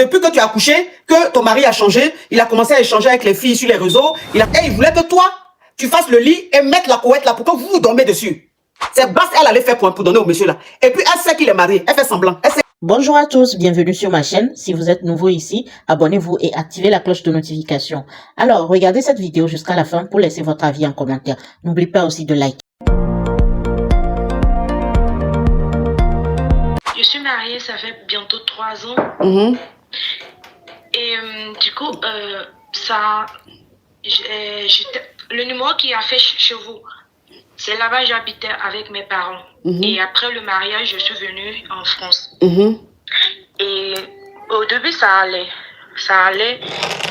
Depuis que tu as accouché, que ton mari a changé, il a commencé à échanger avec les filles sur les réseaux. Et il voulait que toi, tu fasses le lit et mettre la couette là pour que vous dormez dessus. C'est basse, elle allait faire pour donner au monsieur là. Et puis elle sait qu'il est marié, elle fait semblant. Bonjour à tous, bienvenue sur ma chaîne. Si vous êtes nouveau ici, abonnez-vous et activez la cloche de notification. Alors, regardez cette vidéo jusqu'à la fin pour laisser votre avis en commentaire. N'oubliez pas aussi de liker. Je suis mariée, ça fait bientôt 3 ans. Et du coup, le numéro qui a fait chez vous, c'est là-bas j'habitais avec mes parents. Et après le mariage, je suis venue en France. Et au début, ça allait.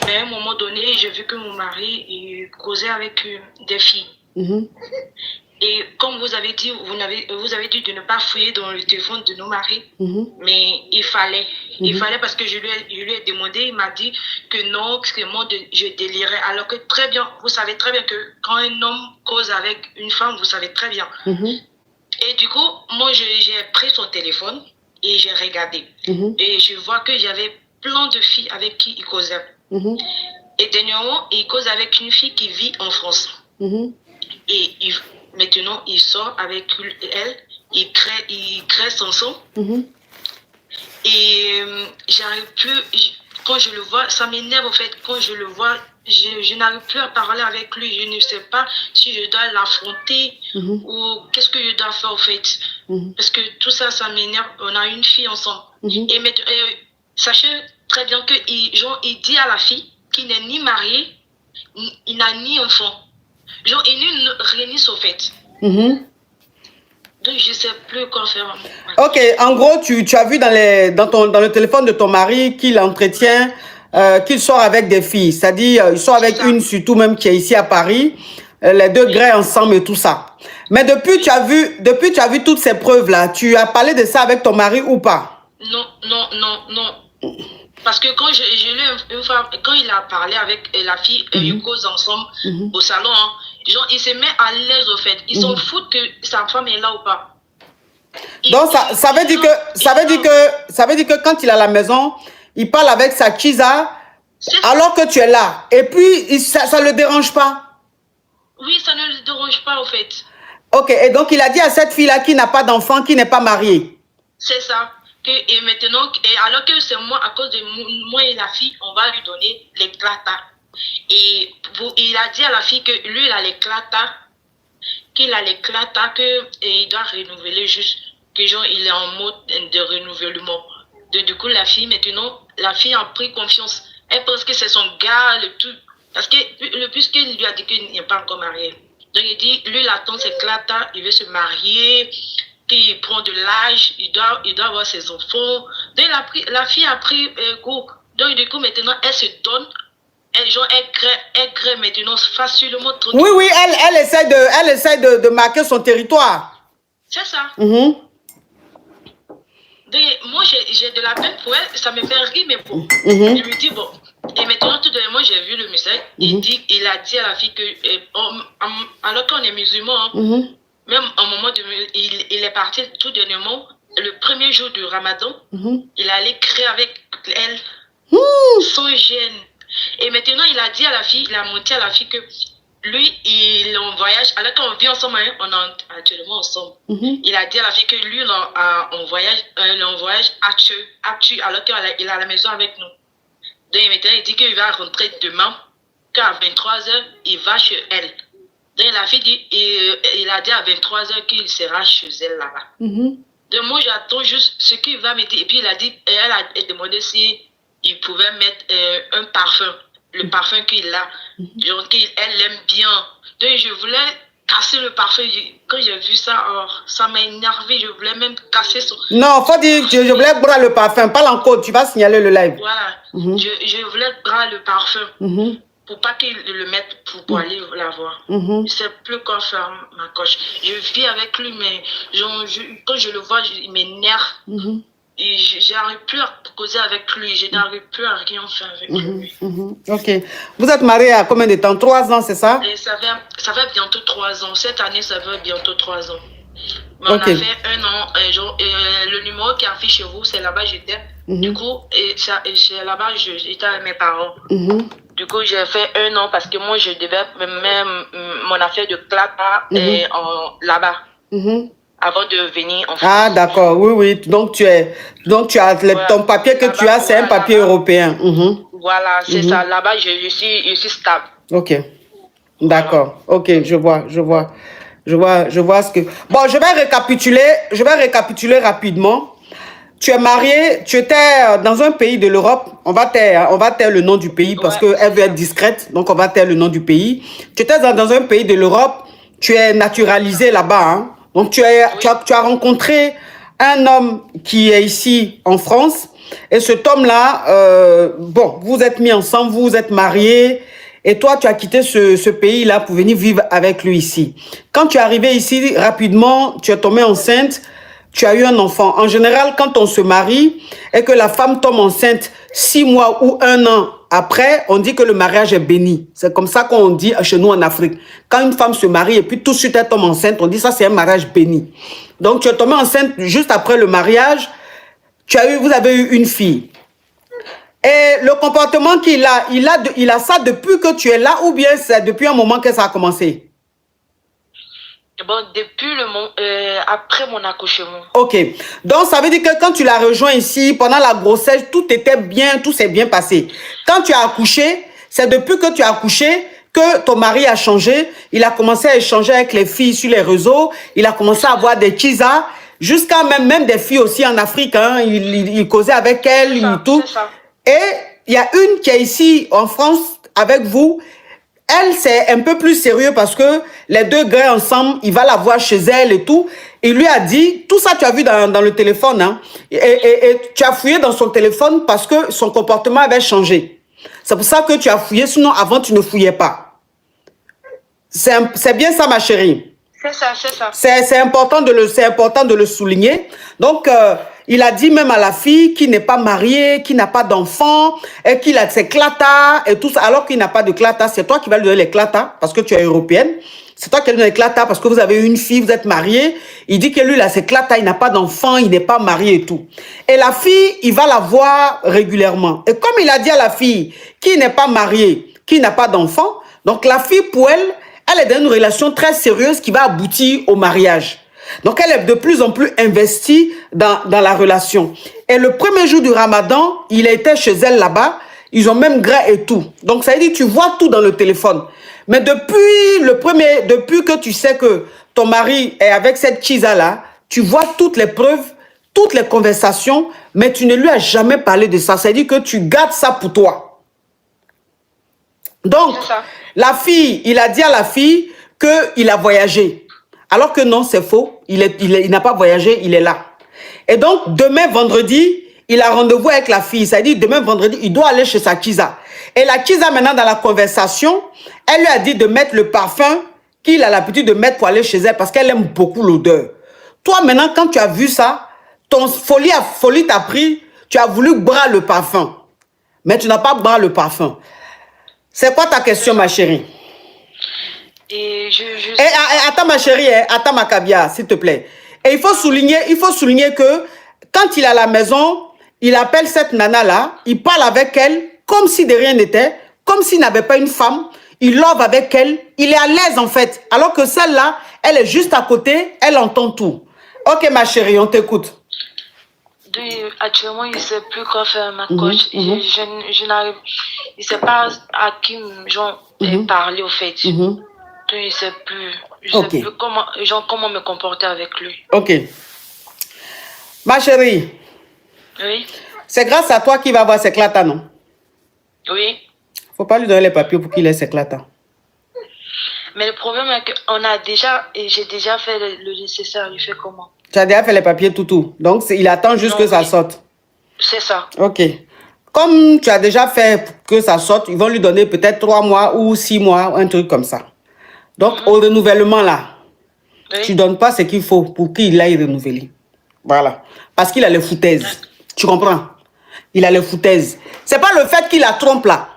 Mais à un moment donné, j'ai vu que mon mari il causait avec des filles. Et comme vous avez dit, vous avez dit de ne pas fouiller dans le téléphone de nos maris. Mais il fallait. Il fallait parce que je lui ai demandé, il m'a dit que non, que moi je délirais. Alors que très bien, vous savez très bien que quand un homme cause avec une femme, vous savez très bien. Et du coup, moi j'ai pris son téléphone et j'ai regardé. Et je vois que j'avais plein de filles avec qui il causait. Et dernièrement, il cause avec une fille qui vit en France. Et maintenant, il sort avec elle, il crée son son. Et j'arrive plus, quand je le vois, ça m'énerve en fait. Quand je le vois, je n'arrive plus à parler avec lui. Je ne sais pas si je dois l'affronter ou qu'est-ce que je dois faire en fait. Parce que tout ça, ça m'énerve. On a une fille ensemble. Et sachez très bien il dit à la fille qu'il n'est ni marié, il n'a ni enfant. Genre, il n'est rien au fait. Donc, je ne sais plus quoi faire. Ok, en gros, tu as vu dans le téléphone de ton mari qu'il entretient, qu'il sort avec des filles. C'est-à-dire, il sort avec une surtout même qui est ici à Paris. Les deux grès ensemble et tout ça. Mais depuis tu as vu toutes ces preuves-là, tu as parlé de ça avec ton mari ou pas? Non. Parce que quand une fois, quand il a parlé avec la fille, ils causent ensemble au salon, hein, genre, il se met à l'aise au fait. Ils s'en foutent que sa femme est là ou pas. Donc ça veut dire que quand il est à la maison, il parle avec sa Kiza alors que tu es là. Et puis ça le dérange pas. Oui, ça ne le dérange pas au fait. Ok, et donc il a dit à cette fille-là qui n'a pas d'enfant, qui n'est pas mariée. C'est ça. Et maintenant, alors que c'est moi, à cause de moi et la fille, on va lui donner l'éclata. Et il a dit à la fille que lui, il a l'éclata, qu'il doit renouveler juste, que genre, il est en mode de renouvellement. Du coup, la fille a pris confiance. Elle pense que c'est son gars, le tout. Parce que puisqu'il lui a dit qu'il n'est pas encore marié. Donc, il dit, lui, il attend ses clatas, il veut se marier, qu'il prend de l'âge, il doit avoir ses enfants. Donc, la fille a pris goût. Donc, du coup, maintenant, elle se donne. Elle crée maintenant facilement. Oui, elle essaie de marquer son territoire. C'est ça. Donc, moi, j'ai de la peine pour elle, ça me fait rire, mais bon. Je me dis, bon. Et maintenant, tout de moi, j'ai vu le message. Il a dit à la fille que, alors qu'on est musulman, même au moment il est parti tout dernièrement, le premier jour du Ramadan, il allait créer avec elle, sans gêne. Et maintenant, il a dit à la fille, il a montré à la fille que lui, il est en voyage, alors qu'on vit ensemble, hein, on est actuellement ensemble. Il a dit à la fille que lui, il est en voyage actuel, alors qu'il est à la maison avec nous. Donc maintenant, il dit qu'il va rentrer demain, qu'à 23h, il va chez elle. Donc la fille dit, il a dit à 23h qu'il sera chez elle là-bas. Donc moi, j'attends juste ce qu'il va me dire. Et puis elle a demandé si il pouvait mettre un parfum, le parfum qu'il a. Genre elle l'aime bien. Donc je voulais casser le parfum. Quand j'ai vu ça, ça m'a énervé. Je voulais même casser son... Non, faut dire, je voulais boire le parfum. Parle encore, tu vas signaler le live. Voilà. Je voulais boire le parfum. Pour pas qu'il le mette pour aller la voir. Je sais plus quoi faire, ma coche. Je vis avec lui, mais quand je le vois, il m'énerve. Et j'arrive plus à causer avec lui. Je n'arrive plus à rien faire avec lui. Ok. Vous êtes mariés à combien de temps? 3 ans, c'est ça? Et ça fait bientôt 3 ans. Cette année, ça fait bientôt 3 ans. Mais on a fait 1 an. Le numéro qui affiche chez vous, c'est là-bas j'étais. Du coup, là-bas, j'étais avec mes parents. Du coup, j'ai fait 1 an parce que moi, je devais même mon affaire de clapa là-bas. Avant de venir en France. Ah, d'accord, oui, oui. Donc, tu as ton papier que tu as, c'est un papier européen. Voilà, c'est ça. Là-bas, je suis stable. Ok, d'accord. Ok, je vois ce que... Bon, je vais récapituler rapidement. Tu es marié, tu étais dans un pays de l'Europe. On va taire le nom du pays parce qu'elle veut être discrète. Donc, on va taire le nom du pays. Tu étais dans un pays de l'Europe. Tu es naturalisé là-bas. Hein? Donc, tu as rencontré un homme qui est ici en France. Et cet homme-là, bon, vous êtes mis ensemble, vous êtes mariés. Et toi, tu as quitté ce pays-là pour venir vivre avec lui ici. Quand tu es arrivé ici, rapidement, tu es tombée enceinte. Tu as eu un enfant. En général, quand on se marie et que la femme tombe enceinte 6 mois ou 1 an après, on dit que le mariage est béni. C'est comme ça qu'on dit chez nous en Afrique. Quand une femme se marie et puis tout de suite elle tombe enceinte, on dit ça c'est un mariage béni. Donc tu es tombée enceinte juste après le mariage. Vous avez eu une fille. Et le comportement qu'il a, il a ça depuis que tu es là ou bien c'est depuis un moment que ça a commencé? Bon, depuis après mon accouchement. Ok. Donc, ça veut dire que quand tu l'as rejoint ici, pendant la grossesse, tout était bien, tout s'est bien passé. Quand tu as accouché, c'est depuis que tu as accouché que ton mari a changé. Il a commencé à échanger avec les filles sur les réseaux. Il a commencé à avoir des kizas. Jusqu'à même des filles aussi en Afrique. Hein. Il causait avec elles, tout. Et il y a une qui est ici en France avec vous. Elle, c'est un peu plus sérieux parce que les deux gars ensemble, il va la voir chez elle et tout. Il lui a dit, tout ça tu as vu dans le téléphone, hein, et tu as fouillé dans son téléphone parce que son comportement avait changé. C'est pour ça que tu as fouillé, sinon avant tu ne fouillais pas. C'est bien ça ma chérie. C'est ça, c'est ça. C'est important de le souligner. Donc, il a dit même à la fille qui n'est pas mariée, qui n'a pas d'enfant, et qu'il a ses clatas et tout ça, alors qu'il n'a pas de clatas. C'est toi qui vas lui donner les clatas parce que tu es européenne. C'est toi qui lui donne les clatas parce que vous avez une fille, vous êtes mariés. Il dit que lui, il a ses clatas, il n'a pas d'enfant, il n'est pas marié et tout. Et la fille, il va la voir régulièrement. Et comme il a dit à la fille qui n'est pas mariée, qui n'a pas d'enfant, donc la fille, pour elle, elle est dans une relation très sérieuse qui va aboutir au mariage. Donc, elle est de plus en plus investie dans la relation. Et le premier jour du Ramadan, il était chez elle là-bas. Ils ont même gras et tout. Donc, ça veut dire que tu vois tout dans le téléphone. Mais depuis que tu sais que ton mari est avec cette chisa-là, tu vois toutes les preuves, toutes les conversations, mais tu ne lui as jamais parlé de ça. Ça veut dire que tu gardes ça pour toi. Donc, la fille, il a dit à la fille qu'il a voyagé. Alors que non, c'est faux. Il n'a pas voyagé, il est là. Et donc, demain, vendredi, il a rendez-vous avec la fille. Ça veut dire, demain, vendredi, il doit aller chez sa Kiza. Et la Kiza, maintenant, dans la conversation, elle lui a dit de mettre le parfum qu'il a l'habitude de mettre pour aller chez elle parce qu'elle aime beaucoup l'odeur. Toi, maintenant, quand tu as vu ça, ton folie t'a pris, tu as voulu boire le parfum. Mais tu n'as pas boire le parfum. C'est quoi ta question, ma chérie? Attends, ma chérie, attends, ma cabia, s'il te plaît. Et il faut souligner que quand il est à la maison, il appelle cette nana-là, il parle avec elle comme si de rien n'était, comme s'il n'avait pas une femme, il love avec elle, il est à l'aise en fait. Alors que celle-là, elle est juste à côté, elle entend tout. Ok, ma chérie, on t'écoute. Actuellement, il ne sait plus quoi faire, ma coach. Je n'arrive, il ne sait pas à qui parler, au fait. Je ne sais plus. Je ne sais plus comment me comporter avec lui. Ok. Ma chérie. Oui. C'est grâce à toi qu'il va avoir ses clatas, non? Oui. Faut pas lui donner les papiers pour qu'il ait ses clatas. Mais le problème est que j'ai déjà fait le nécessaire. Il fait comment? Tu as déjà fait les papiers tout. Donc, il attend juste que ça sorte. C'est ça. Ok. Comme tu as déjà fait que ça sorte, ils vont lui donner peut-être 3 mois ou 6 mois, un truc comme ça. Donc, au renouvellement, là, tu ne donnes pas ce qu'il faut pour qu'il aille renouveler. Voilà. Parce qu'il a les foutaises. Tu comprends? Il a les foutaises. Ce n'est pas le fait qu'il la trompe, là.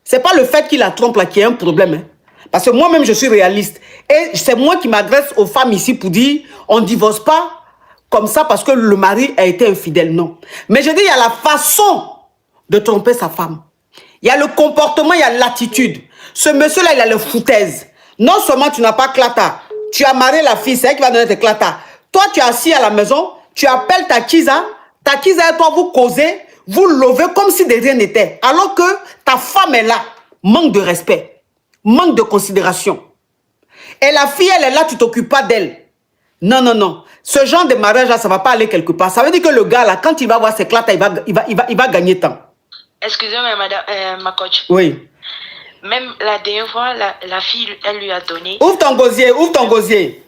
Ce n'est pas le fait qu'il la trompe, là, qui est un problème. Hein. Parce que moi-même, je suis réaliste. Et c'est moi qui m'adresse aux femmes ici pour dire, on ne divorce pas comme ça parce que le mari a été infidèle, non. Mais je dis, il y a la façon de tromper sa femme. Il y a le comportement, il y a l'attitude. Ce monsieur-là, il a le foutaise. Non seulement tu n'as pas clata, tu as marié la fille, c'est elle qui va donner tes clatas. Toi, tu es assis à la maison, tu appelles ta Kiza et toi, vous causez, vous lovez comme si de rien n'était. Alors que ta femme est là. Manque de respect, manque de considération. Et la fille, elle est là, tu t'occupes pas d'elle. Non, non, non. Ce genre de mariage-là, ça ne va pas aller quelque part. Ça veut dire que le gars, là, quand il va voir ses clatas, il va gagner temps. Excusez-moi, madame, ma coach. Oui. Même la dernière fois, la fille, elle lui a donné... Ouvre ton gosier, ouvre ton gosier.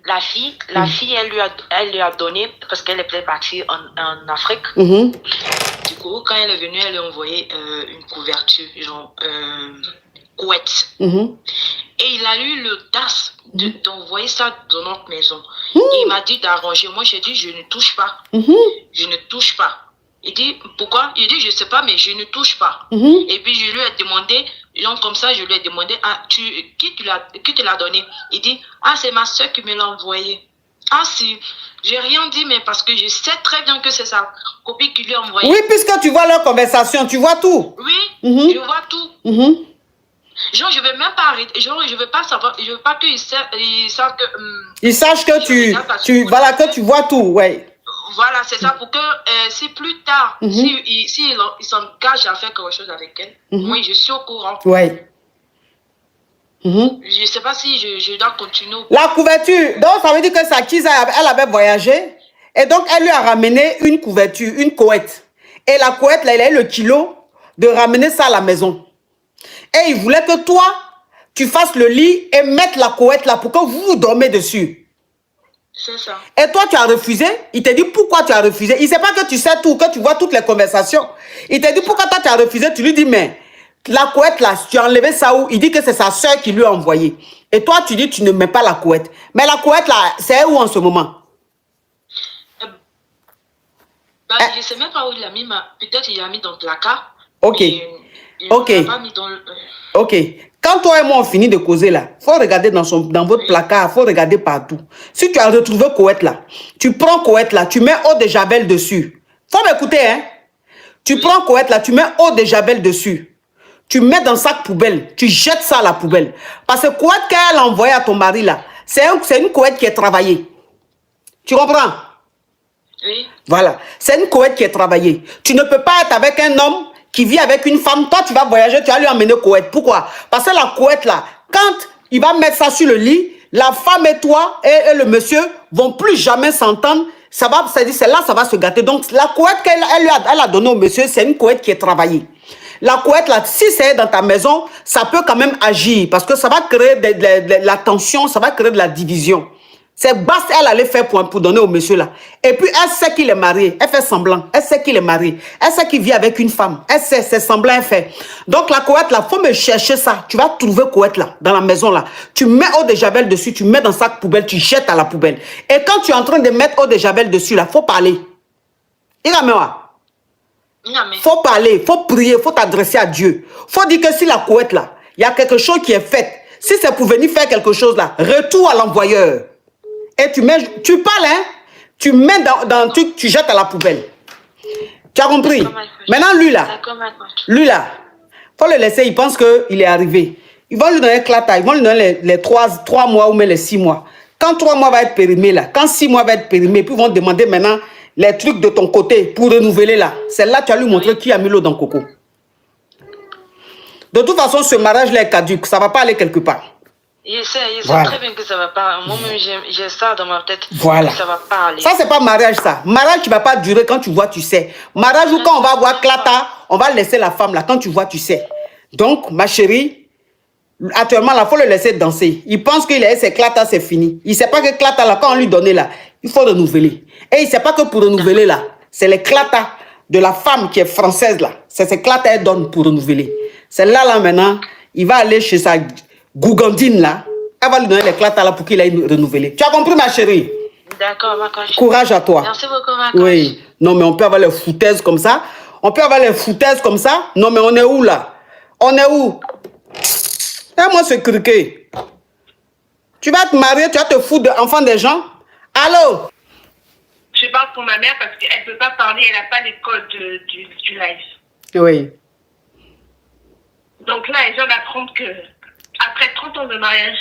La fille, elle lui a donné, parce qu'elle était partie en Afrique. Du coup, quand elle est venue, elle lui a envoyé une couverture, genre couette. Et il a eu l'audace d'envoyer ça dans notre maison. Il m'a dit d'arranger. Moi, j'ai dit, je ne touche pas. Je ne touche pas. Il dit, pourquoi? Il dit, je ne sais pas, mais je ne touche pas. Et puis, je lui ai demandé, donc comme ça, je lui ai demandé, ah, qui te l'a donné? Il dit, ah, c'est ma soeur qui me l'a envoyé. Ah, si, j'ai rien dit, mais parce que je sais très bien que c'est sa copine qui lui a envoyé. Oui, puisque tu vois leur conversation, tu vois tout. Oui, je vois tout. Genre, je ne veux même pas arrêter. Genre, je ne veux pas savoir, je veux pas qu'ils sachent que... ils sachent que voilà, que tu vois tout, ouais. Voilà, c'est ça, pour que si plus tard, si il s'engage à faire quelque chose avec elle, moi, je suis au courant. Ouais. Je ne sais pas si je dois continuer. La couverture, donc ça veut dire que sa Kiza, elle avait voyagé, et donc elle lui a ramené une couverture, une couette. Et la couette, là, elle a eu le kilo de ramener ça à la maison. Et il voulait que toi, tu fasses le lit et mettre la couette là pour que vous dormez dessus. C'est ça. Et toi, tu as refusé. Il t'a dit pourquoi tu as refusé. Il ne sait pas que tu sais tout, que tu vois toutes les conversations. Il t'a dit pourquoi toi tu as refusé. Tu lui dis, mais la couette là, tu as enlevé ça où? Il dit que c'est sa soeur qui lui a envoyé. Et toi, tu dis tu ne mets pas la couette. Mais la couette là, c'est où en ce moment? Je ne sais même pas où il l'a mis, mais peut-être il l'a mis dans le placard. Ok. Ok. Pas mis dans le... Ok. Quand toi et moi on finit de causer là, il faut regarder dans votre placard, il faut regarder partout. Si tu as retrouvé couette là, tu prends couette là, tu mets eau de javel dessus. Faut m'écouter, hein. Tu prends couette là, tu mets eau de javel dessus. Tu mets dans un sac poubelle, tu jettes ça à la poubelle. Parce que couette qu'elle a envoyé à ton mari là, c'est une couette qui est travaillée. Tu comprends? Oui. Voilà. C'est une couette qui est travaillée. Tu ne peux pas être avec un homme qui vit avec une femme. Toi, tu vas voyager, tu vas lui emmener couette. Pourquoi? Parce que la couette, là, quand il va mettre ça sur le lit, la femme et toi et le monsieur vont plus jamais s'entendre. C'est là, ça va se gâter. Donc, la couette qu'elle a donnée au monsieur, c'est une couette qui est travaillée. La couette, là, si c'est dans ta maison, ça peut quand même agir parce que ça va créer de la tension, ça va créer de la division. C'est basse, elle allait faire pour donner au monsieur là. Et puis, elle sait qu'il est marié. Elle fait semblant. Elle sait qu'il est marié. Elle sait qu'il vit avec une femme. Elle sait, c'est semblant, elle fait. Donc, la couette là, faut me chercher ça. Tu vas trouver couette là, dans la maison là. Tu mets eau de javel dessus, tu mets dans sac poubelle, tu jettes à la poubelle. Et quand tu es en train de mettre eau de javel dessus là, faut parler. Faut parler, faut prier, faut t'adresser à Dieu. Faut dire que si la couette là, il y a quelque chose qui est fait. Si c'est pour venir faire quelque chose là, retour à l'envoyeur. Et tu parles, hein? Tu mets dans le truc, tu jettes à la poubelle. Tu as compris? Maintenant, lui là, faut le laisser, il pense qu'il est arrivé. Ils vont lui donner clata, ils vont lui donner les 3 mois ou même les 6 mois. Quand 3 mois va être périmé là, quand 6 mois va être périmé, puis ils vont demander maintenant les trucs de ton côté pour renouveler là. C'est là que tu as lui montré qui a mis l'eau dans le coco. De toute façon, ce mariage-là est caduque, ça ne va pas aller quelque part. Je sais très bien que ça va pas. Moi-même, j'ai ça dans ma tête. Voilà. Ça va pas aller. Ça, c'est pas mariage, ça. Mariage qui va pas durer quand tu vois, tu sais. Mariage où quand on va voir clata, on va laisser la femme là. Quand tu vois, tu sais. Donc, ma chérie, actuellement, là, il faut le laisser danser. Il pense qu'il a ses clata, c'est fini. Il sait pas que clata, là, quand on lui donnait là, il faut renouveler. Et il sait pas que pour renouveler là, c'est les clata de la femme qui est française là. C'est ces clata qu'elle donne pour renouveler. C'est là, maintenant, il va aller chez sa gougandine là, elle va lui donner les clatas là pour qu'il aille renouveler. Tu as compris, ma chérie? D'accord, ma coach. Courage à toi. Merci beaucoup, ma coach. Oui. Non, mais on peut avoir les foutaises comme ça. On peut avoir les foutaises comme ça. Non, mais on est où là? On est où? Aide-moi ce criquet. Tu vas te marier, tu vas te foutre de enfant des gens? Allô? je parle pour ma mère parce qu'elle ne peut pas parler, elle n'a pas l'école du live. Oui. Donc là, elle vient d'apprendre que après 30 ans de mariage,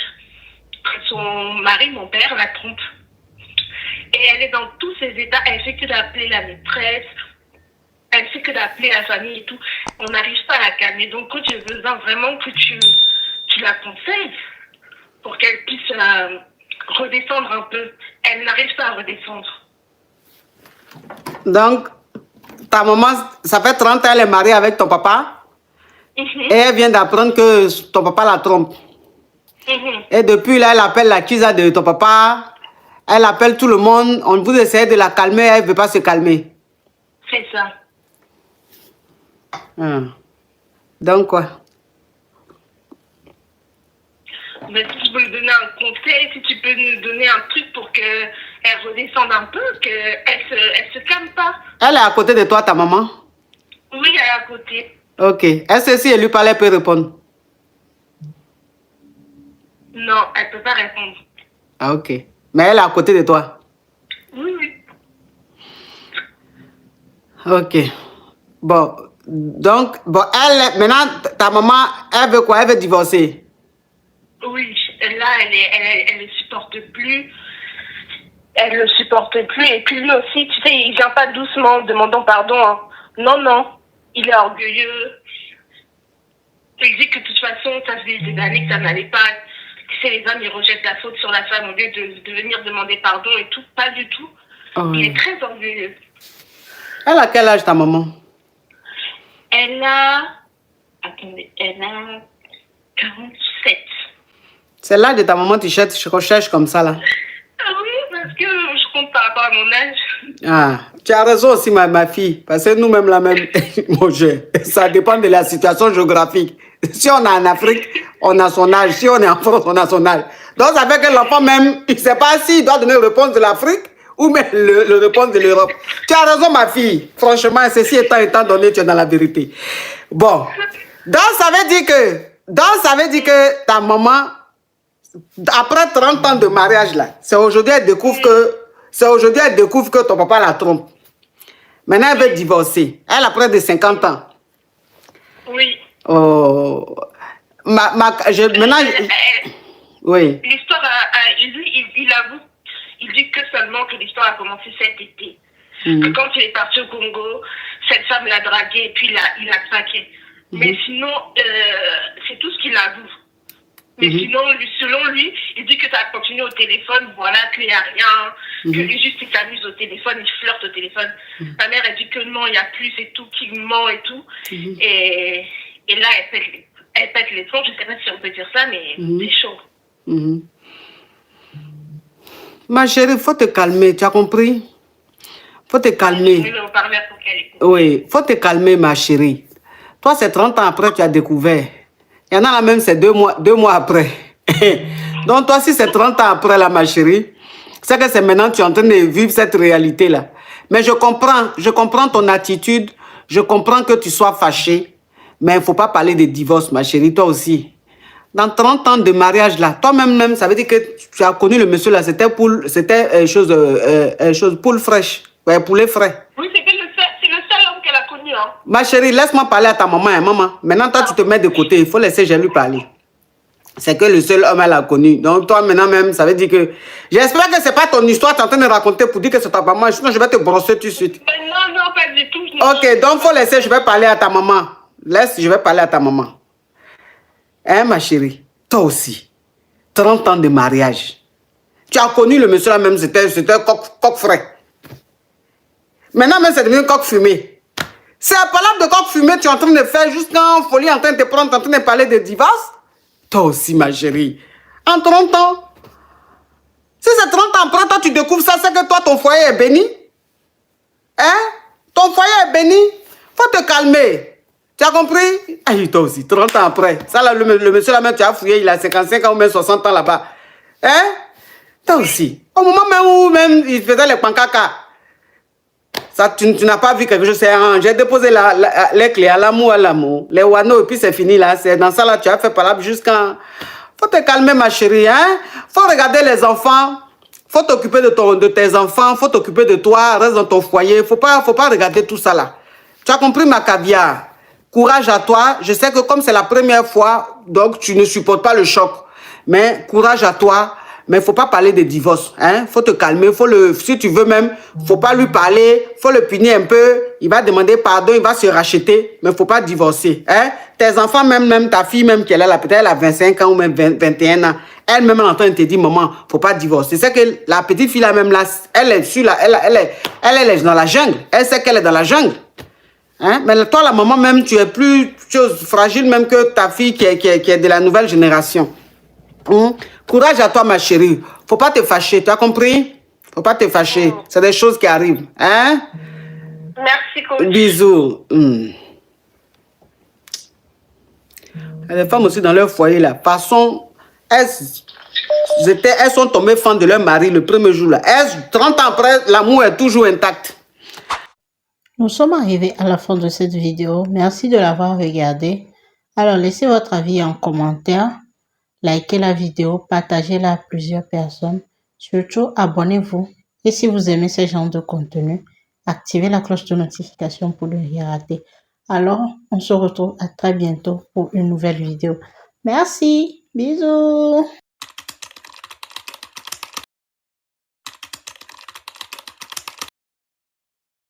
son mari, mon père, la trompe. Et elle est dans tous ses états, elle fait que d'appeler la maîtresse, elle fait que d'appeler la famille et tout. On n'arrive pas à la calmer. Donc, quand j'ai besoin vraiment que tu la conseilles pour qu'elle puisse redescendre un peu. Elle n'arrive pas à redescendre. Donc, ta maman, ça fait 30 ans, elle est mariée avec ton papa. Et elle vient d'apprendre que ton papa la trompe. Et depuis là, elle appelle la kisa de ton papa. Elle appelle tout le monde. On vous essaie de la calmer, elle ne veut pas se calmer. C'est ça. Donc quoi? Mais si tu peux nous donner un conseil, si tu peux nous donner un truc pour qu'elle redescende un peu, qu'elle se calme pas. Elle est à côté de toi, ta maman? Oui, elle est à côté. Ok. Est-ce que si elle lui parle, elle peut répondre? Non, elle peut pas répondre. Ah, ok. Mais elle est à côté de toi? Oui, oui. Ok. Bon. Donc, bon, elle, maintenant, ta maman, elle veut quoi? Elle veut divorcer? Oui, là, elle ne supporte plus. Elle ne supporte plus. Et puis lui aussi, tu sais, il vient pas doucement en demandant pardon. Hein. Non, non. Il est orgueilleux. Il dit que de toute façon, ça faisait des années que ça n'allait pas. Tu sais, les hommes, ils rejettent la faute sur la femme au lieu de venir demander pardon et tout. Pas du tout. Oh. Il est très orgueilleux. Elle a quel âge, ta maman? Elle a... Attendez, elle a 47. C'est l'âge de ta maman, tu recherches comme ça, là? Ah oui, parce que je compte par rapport à mon âge. Ah, tu as raison aussi, ma fille. Parce que nous-mêmes, la même, mon Dieu, ça dépend de la situation géographique. Si on est en Afrique, on a son âge. Si on est en France, on a son âge. Donc, ça fait que l'enfant même, il ne sait pas s'il doit donner la réponse de l'Afrique ou même le réponse de l'Europe. Tu as raison, ma fille. Franchement, ceci étant donné, tu es dans la vérité. Bon. Donc, ça veut dire que ta maman, après 30 ans de mariage, là, c'est aujourd'hui elle découvre que ton papa la trompe. Maintenant, elle veut divorcer. Elle a près de 50 ans. Oui. Oh. Maintenant, oui. L'histoire, il avoue, il dit que seulement que l'histoire a commencé cet été. Que quand il est parti au Congo, cette femme l'a dragué et puis il l'a traqué. Mais sinon, c'est tout ce qu'il avoue. Mais sinon, selon lui, il dit que ça a continué au téléphone, voilà, qu'il n'y a rien, que lui juste il s'amuse au téléphone, il flirte au téléphone. Ta mère, elle dit que non, il y a plus, c'est tout, qu'il ment et tout. Et là, elle pète les plombs, je ne sais pas si on peut dire ça, mais c'est chaud. Ma chérie, il faut te calmer, tu as compris? Faut te calmer. Je vais vous parler pour qu'elle écoute. Oui, faut te calmer, ma chérie. Toi, c'est 30 ans après, tu as découvert. Il y en a là même, c'est 2 mois après. Donc, toi, si c'est 30 ans après, là, ma chérie, c'est que c'est maintenant que tu es en train de vivre cette réalité-là. Mais je comprends ton attitude, je comprends que tu sois fâchée, mais il ne faut pas parler de divorce, ma chérie, toi aussi. Dans 30 ans de mariage, là, toi-même, ça veut dire que tu as connu le monsieur, là, c'était poule fraîche, ouais, poulet frais. Oui, c'est le seul homme qu'elle a connu. Hein. Ma chérie, laisse-moi parler à ta maman, hein, maman. Maintenant, toi, tu te mets de côté. Il faut laisser lui parler. C'est que le seul homme, elle a connu. Donc, toi, maintenant même, ça veut dire que... J'espère que ce n'est pas ton histoire que tu es en train de raconter pour dire que c'est ta maman. Sinon, je vais te brosser tout de suite. Non, pas du tout. Ok, donc, il faut laisser, je vais parler à ta maman. Je vais parler à ta maman. Hein, ma chérie? Toi aussi. 30 ans de mariage. Tu as connu le monsieur là même, c'était coq frais. Maintenant, même, c'est devenu coq fumé. C'est la parole de coq fumé tu es en train de faire jusqu'en folie, en train de te prendre, en train de parler de divorce. Toi aussi, ma chérie. En 30 ans. Si c'est 30 ans après, toi, tu découvres ça, c'est que toi, ton foyer est béni. Hein? Ton foyer est béni. Faut te calmer. Tu as compris? Aïe, toi aussi, 30 ans après. Ça, là, le monsieur là, même, tu as fouillé, il a 55 ans ou même 60 ans là-bas. Hein? Toi aussi. Au moment même où même il faisait les pancacas. Ça, tu n'as pas vu quelque chose. J'ai déposé les clés à l'amour. Les wano, et puis c'est fini là. C'est dans ça là, tu as fait par là jusqu'à... Faut te calmer, ma chérie. Hein? Faut regarder les enfants. Faut t'occuper de tes enfants, faut t'occuper de toi, reste dans ton foyer. Faut pas regarder tout ça là. Tu as compris, ma caviar? Courage à toi. Je sais que comme c'est la première fois, donc tu ne supportes pas le choc. Mais courage à toi. Mais il ne faut pas parler de divorce. Hein? Faut te calmer. Si tu veux même, il ne faut pas lui parler. Il faut le punir un peu. Il va demander pardon. Il va se racheter. Mais il ne faut pas divorcer. Hein? Tes enfants, même ta fille, même qu'elle a, peut-être elle a 25 ans ou même 21 ans. Elle-même, elle est en train de te dire, maman, il ne faut pas divorcer. C'est que la petite fille, là, même là, elle est dans la jungle. Elle sait qu'elle est dans la jungle. Hein? Mais toi, la maman, même, tu es plus fragile même que ta fille qui est de la nouvelle génération. Courage à toi, ma chérie. Faut pas te fâcher, tu as compris? Faut pas te fâcher. C'est des choses qui arrivent. Hein? Merci, coach. Bisous. Les femmes aussi dans leur foyer, là, façon, elles sont tombées fans de leur mari le premier jour. Là. 30 ans après, l'amour est toujours intact. Nous sommes arrivés à la fin de cette vidéo. Merci de l'avoir regardée. Alors, laissez votre avis en commentaire. Likez la vidéo, partagez-la à plusieurs personnes. Surtout, abonnez-vous. Et si vous aimez ce genre de contenu, activez la cloche de notification pour ne rien rater. Alors, on se retrouve à très bientôt pour une nouvelle vidéo. Merci. Bisous.